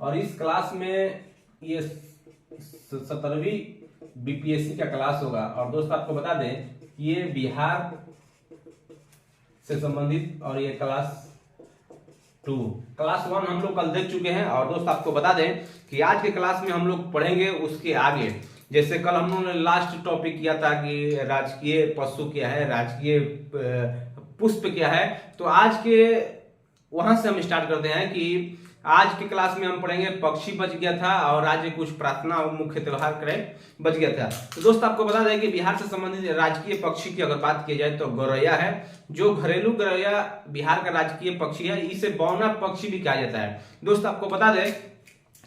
और इस क्लास में ये 17वीं बीपीएससी का क्लास होगा। और दोस्त आपको बता दें ये बिहार से संबंधित और ये क्लास 1 हम लोग कल देख चुके हैं। और दोस्त आपको बता दें कि आज के क्लास में हम लोग पढ़ेंगे उसके आगे। जैसे कल हम लोगों ने लास्ट टॉपिक किया था कि राजकीय पशु क्या है, राजकीय पुष्प क्या है, तो आज के वहां से हम स्टार्ट करते हैं कि आज के क्लास में हम पढ़ेंगे पक्षी बच गया था और राज्य कुछ प्रार्थना और मुख्य त्योहार करें बच गया था। तो दोस्त आपको बता दें कि बिहार से संबंधित राजकीय पक्षी की अगर बात की जाए तो गौरैया है, जो घरेलू गौरैया बिहार का राजकीय पक्षी है। इसे बौना पक्षी भी कहा जाता है। दोस्त आपको बता दें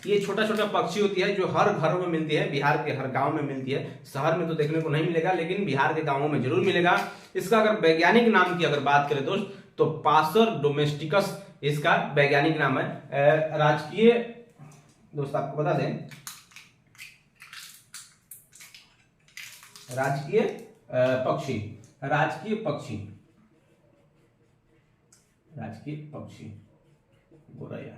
ये छोटा छोटा पक्षी होती है जो हर घरों में मिलती है, बिहार के हर गांव में मिलती है। शहर में तो देखने को नहीं मिलेगा लेकिन बिहार के गांवों में जरूर मिलेगा। इसका अगर वैज्ञानिक नाम की अगर बात करें दोस्त तो पासर डोमेस्टिकस इसका वैज्ञानिक नाम है। राजकीय दोस्त आपको बता दें राजकीय पक्षी गौरैया,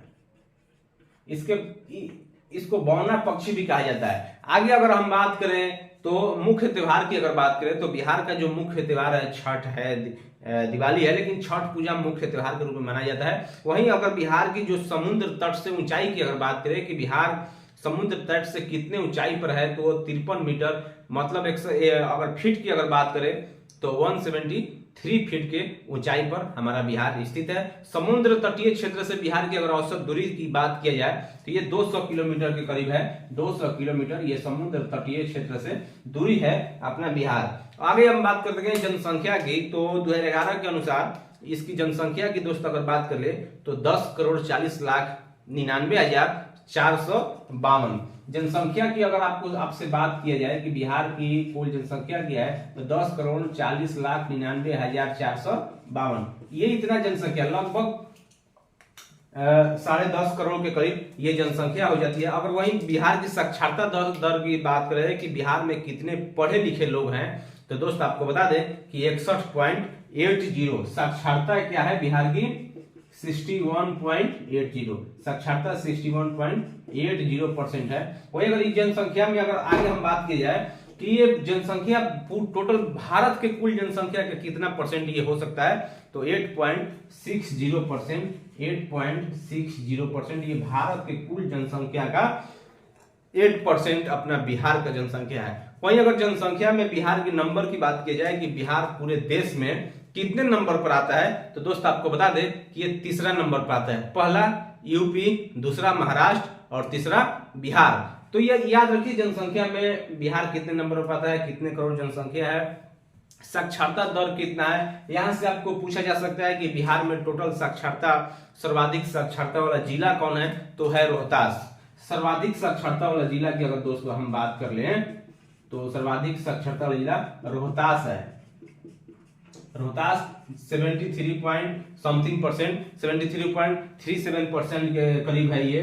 इसको बौना पक्षी भी कहा जाता है। आगे अगर हम बात करें तो मुख्य त्योहार की अगर बात करें तो बिहार का जो मुख्य त्योहार है छठ है, दिवाली है, लेकिन छठ पूजा मुख्य त्योहार के रूप में मनाया जाता है। वहीं अगर बिहार की जो समुद्र तट से ऊंचाई की अगर बात करें कि बिहार समुद्र तट से कितने ऊंचाई पर है तो 53 मीटर, मतलब अगर फीट की अगर बात करें तो 173 फीट के ऊंचाई पर हमारा बिहार स्थित है। समुद्र तटीय क्षेत्र से बिहार की अगर औसत दूरी की बात किया जाए तो ये 200 किलोमीटर के करीब है। 200 किलोमीटर ये समुद्र तटीय क्षेत्र से दूरी है अपना बिहार। आगे हम बात करते हैं जनसंख्या की, तो 2011 के अनुसार इसकी जनसंख्या की दोस्त अगर बात कर ले तो 10,40,99,452 जनसंख्या की अगर आपसे बात किया जाए कि बिहार की कुल जनसंख्या क्या है तो 10,40,99,452। ये इतना जनसंख्या लगभग 10.5 करोड़ के करीब ये जनसंख्या हो जाती है। अगर वहीं बिहार की साक्षरता दर की बात करें कि बिहार में कितने पढ़े लिखे लोग हैं तो दोस्त आपको बता दें कि 61.80 साक्षरता क्या है बिहार की 61.80 साक्षरता 61.80% है। वही अगर इस जनसंख्या में अगर आगे हम बात की जाए कि ये जनसंख्या टोटल भारत के कुल जनसंख्या का कितना परसेंट ये हो सकता है तो 8.60%। 8.60% ये भारत के कुल जनसंख्या का 8% अपना बिहार का जनसंख्या है। वहीं अगर जनसंख्या में बिहार के नंबर की बात की जाए कि बिहार पूरे देश में कितने नंबर पर आता है तो दोस्त आपको बता दें कि ये तीसरा नंबर पर आता है। पहला यूपी, दूसरा महाराष्ट्र और तीसरा बिहार। तो ये याद रखिए जनसंख्या में बिहार कितने नंबर पर आता है, कितने करोड़ जनसंख्या है, साक्षरता दर कितना है। यहां से आपको पूछा जा सकता है कि बिहार में टोटल साक्षरता सर्वाधिक साक्षरता वाला जिला कौन है तो है रोहतास। सर्वाधिक साक्षरता वाला जिला की अगर दोस्तों हम बात कर लें तो सर्वाधिक साक्षरता वाला जिला रोहतास है। रोहतास 73.37% के करीब है। ये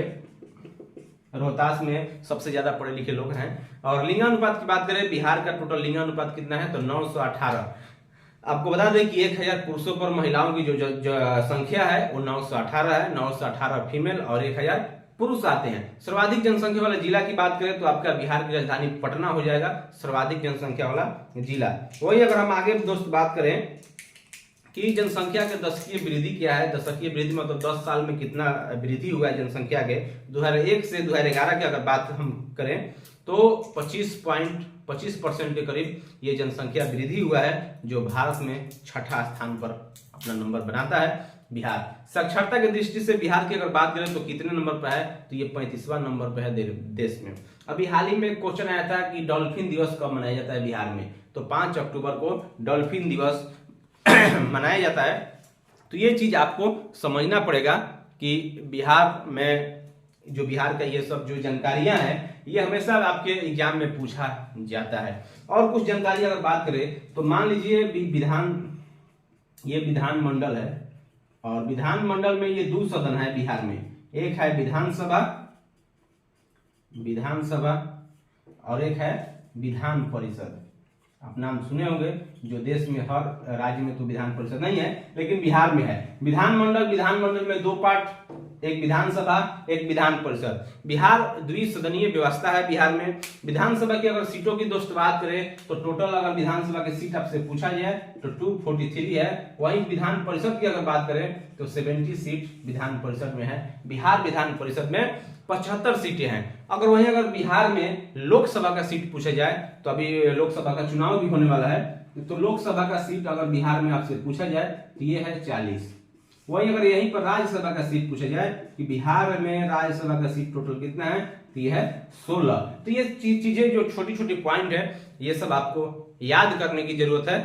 रोहतास में सबसे ज्यादा पढ़े लिखे लोग हैं। और लिंगानुपात की बात करें बिहार का टोटल लिंगानुपात कितना है तो 918। आपको बता दें कि 1000 पुरुषों पर महिलाओं की जो संख्या है वो 918 है। 918 फीमेल और 1000 पुरुष आते हैं। सर्वाधिक जनसंख्या वाला जिला की बात करें तो आपका बिहार की राजधानी पटना हो जाएगा सर्वाधिक जनसंख्या वाला जिला। वही अगर हम आगे दोस्त बात करें कि जनसंख्या के दशकीय वृद्धि क्या है, दशकीय वृद्धि मतलब 10 साल में कितना वृद्धि हुआ है जनसंख्या के। 2001 से 2011 की अगर बात हम करें तो 25% के करीब ये जनसंख्या वृद्धि हुआ है, जो भारत में छठा स्थान पर अपना नंबर बनाता है बिहार। साक्षरता की दृष्टि से बिहार की अगर बात करें तो कितने नंबर पर है तो ये 35वां नंबर पर है देश में। अभी हाल ही में क्वेश्चन आया था कि डॉल्फिन दिवस कब मनाया जाता है बिहार में, तो 5 अक्टूबर को डॉल्फिन दिवस मनाया जाता है। तो ये चीज आपको समझना पड़ेगा कि बिहार में जो बिहार का ये सब जो जानकारियां हैं ये हमेशा आपके एग्जाम में पूछा जाता है। और कुछ जानकारी अगर बात करें तो मान लीजिए ये विधान मंडल है और विधान मंडल में ये 2 सदन है बिहार में। एक है विधानसभा और एक है विधान परिषद। आप नाम सुने होंगे, जो देश में हर राज्य में तो विधान परिषद नहीं है लेकिन बिहार में है। विधानमंडल में 2 पार्ट एक विधानसभा, एक विधान परिषद। बिहार द्विसदनीय व्यवस्था है। बिहार में विधानसभा की अगर सीटों की दोस्त बात करें तो टोटल अगर विधानसभा की सीट आपसे पूछा जाए तो 243 है। वहीं विधान परिषद की अगर बात करें तो 70 सीट विधान परिषद में है। बिहार विधान परिषद में 75 सीटें हैं। अगर बिहार में लोकसभा का सीट पूछा जाए तो अभी लोकसभा का चुनाव भी होने वाला है, तो लोकसभा का सीट अगर बिहार में आपसे पूछा जाए तो ये है 40। वही अगर यहीं पर राज्यसभा का सीट पूछा जाए कि बिहार में राज्यसभा का सीट टोटल कितना है तो ये है 16। तो ये चीजें जो छोटी छोटी पॉइंट है ये सब आपको याद करने की जरूरत है।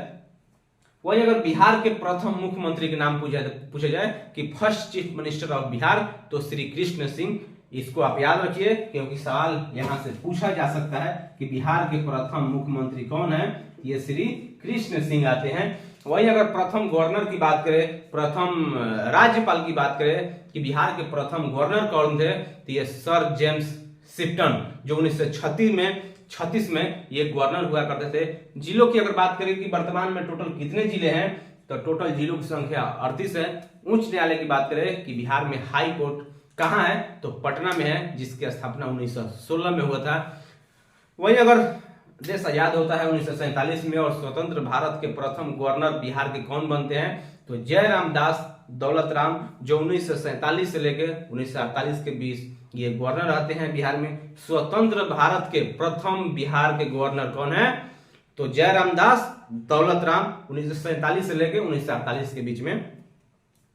वही अगर बिहार के प्रथम मुख्यमंत्री के नाम पूछा जाए कि first chief minister of Bihar तो श्री कृष्ण सिंह, इसको आप याद रखिए क्योंकि सवाल यहां से पूछा जा सकता है कि बिहार के प्रथम मुख्यमंत्री कौन है, ये श्री कृष्ण सिंह आते हैं। वही अगर प्रथम गवर्नर की बात करें, प्रथम राज्यपाल की बात करें कि बिहार के प्रथम गवर्नर कौन थे तो ये सर जेम्स शिफ्टन, जो 1936 में ये गवर्नर हुआ करते थे। जिलों की अगर बात करें कि वर्तमान में टोटल कितने जिले हैं तो टोटल जिलों की संख्या 38 है। उच्च न्यायालय की बात करें कि बिहार में हाई कोर्ट कहाँ है तो पटना में है, जिसकी स्थापना 1916 में हुआ था। वही अगर देश आजाद होता है 1947 में और स्वतंत्र भारत के प्रथम गवर्नर बिहार के कौन बनते हैं तो जयराम दास दौलत राम, जो 1947 से लेकर 1948 के बीच ये गवर्नर रहते हैं बिहार में। स्वतंत्र भारत के प्रथम बिहार के गवर्नर कौन है तो जयराम दास दौलत राम 1947 से लेकर 1948 के बीच में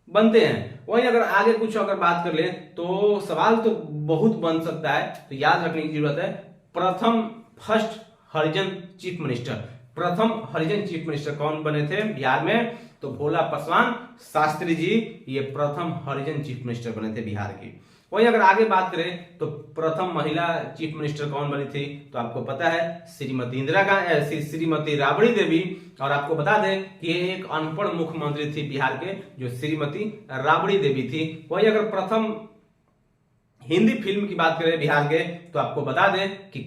बनते हैं। वही अगर आगे कुछ अगर बात कर ले तो सवाल तो बहुत बन सकता है, तो याद रखने की जरूरत है प्रथम फर्स्ट हरिजन चीफ मिनिस्टर, प्रथम हरिजन चीफ मिनिस्टर कौन बने थे बिहार में तो भोला पासवान शास्त्री जी, ये प्रथम हरिजन चीफ मिनिस्टर बने थे बिहार की। वही अगर आगे बात करें तो प्रथम महिला चीफ मिनिस्टर कौन बनी थी तो आपको पता है श्रीमती राबड़ी देवी। और आपको बता दें कि एक अनपढ़ मुख्यमंत्री थी बिहार के जो श्रीमती राबड़ी देवी थी। वही अगर प्रथम हिंदी फिल्म की बात करें बिहार के तो आपको बता दें कि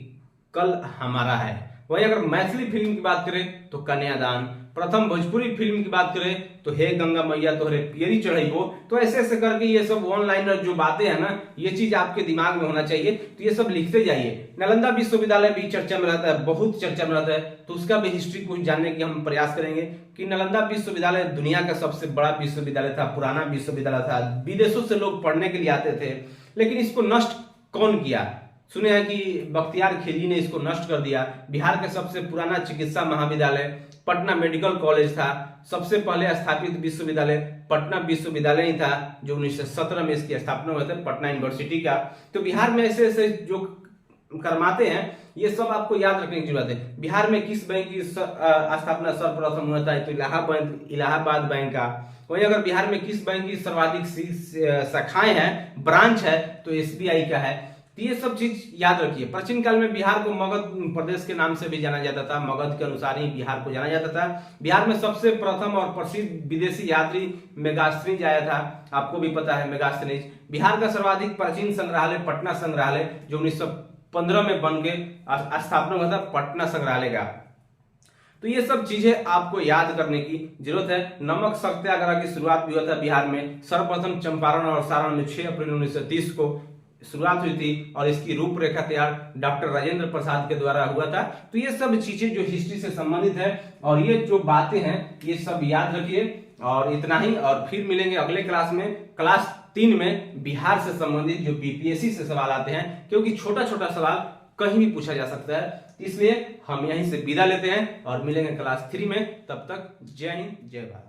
कल हमारा है। वही अगर मैथिली फिल्म की बात करें तो कन्यादान। प्रथम भोजपुरी फिल्म की बात करें तो हे गंगा मैया तोहरे पियरी चढ़ाइबो। तो ऐसे ऐसे करके ये सब ऑनलाइन जो बातें हैं ना, ये चीज आपके दिमाग में होना चाहिए, तो ये सब लिखते जाइए। नालंदा विश्वविद्यालय भी चर्चा में रहता है, बहुत चर्चा में रहता है, तो उसका भी हिस्ट्री कुछ जानने की हम प्रयास करेंगे कि नालंदा विश्वविद्यालय दुनिया का सबसे बड़ा विश्वविद्यालय था, पुराना विश्वविद्यालय था, विदेशों से लोग पढ़ने के लिए आते थे। लेकिन इसको नष्ट कौन किया? सुने हैं कि बख्तियार खिलजी ने इसको नष्ट कर दिया। बिहार का सबसे पुराना चिकित्सा महाविद्यालय पटना मेडिकल कॉलेज था। सबसे पहले स्थापित विश्वविद्यालय पटना विश्वविद्यालय ही था, जो 1917 में इसकी स्थापना हुआ था, पटना यूनिवर्सिटी का। तो बिहार में ऐसे ऐसे जो करमाते हैं ये सब आपको याद रखने की जरूरत है। बिहार में किस बैंक की स्थापना सर्वप्रथम हुआ था तो इलाहाबाद बैंक का। वहीं अगर बिहार में किस बैंक की सर्वाधिक शाखाएं हैं, ब्रांच है, तो SBI का है। तो ये सब चीज याद रखिए। प्राचीन काल में बिहार को मगध प्रदेश के नाम से भी जाना जाता था, मगध के अनुसार ही बिहार को जाना जाता था। बिहार में सबसे प्रथम और प्रसिद्ध विदेशी यात्री मेगास्थनीज आया था, आपको भी पता है मेगास्थनीज। बिहार का सर्वाधिक प्राचीन संग्रहालय पटना संग्रहालय, जो 1915 में बन के स्थापना हुआ था पटना संग्रहालय का। तो ये सब चीजें आपको याद करने की जरूरत है। नमक सत्याग्रह की शुरुआत भी हुआ था बिहार में। सर्वप्रथम चंपारण और सारण में 6 अप्रैल 1930 को शुरुआत हुई थी और इसकी रूपरेखा तैयार डॉक्टर राजेंद्र प्रसाद के द्वारा हुआ था। तो ये सब चीजें जो हिस्ट्री से संबंधित है और ये जो बातें हैं ये सब याद रखिए। और इतना ही, और फिर मिलेंगे अगले क्लास में, क्लास 3 में बिहार से संबंधित जो BPSC से सवाल आते हैं, क्योंकि छोटा छोटा सवाल कहीं भी पूछा जा सकता है, इसलिए हम यहीं से विदा लेते हैं और मिलेंगे क्लास 3 में। तब तक जय हिंद, जय भारत।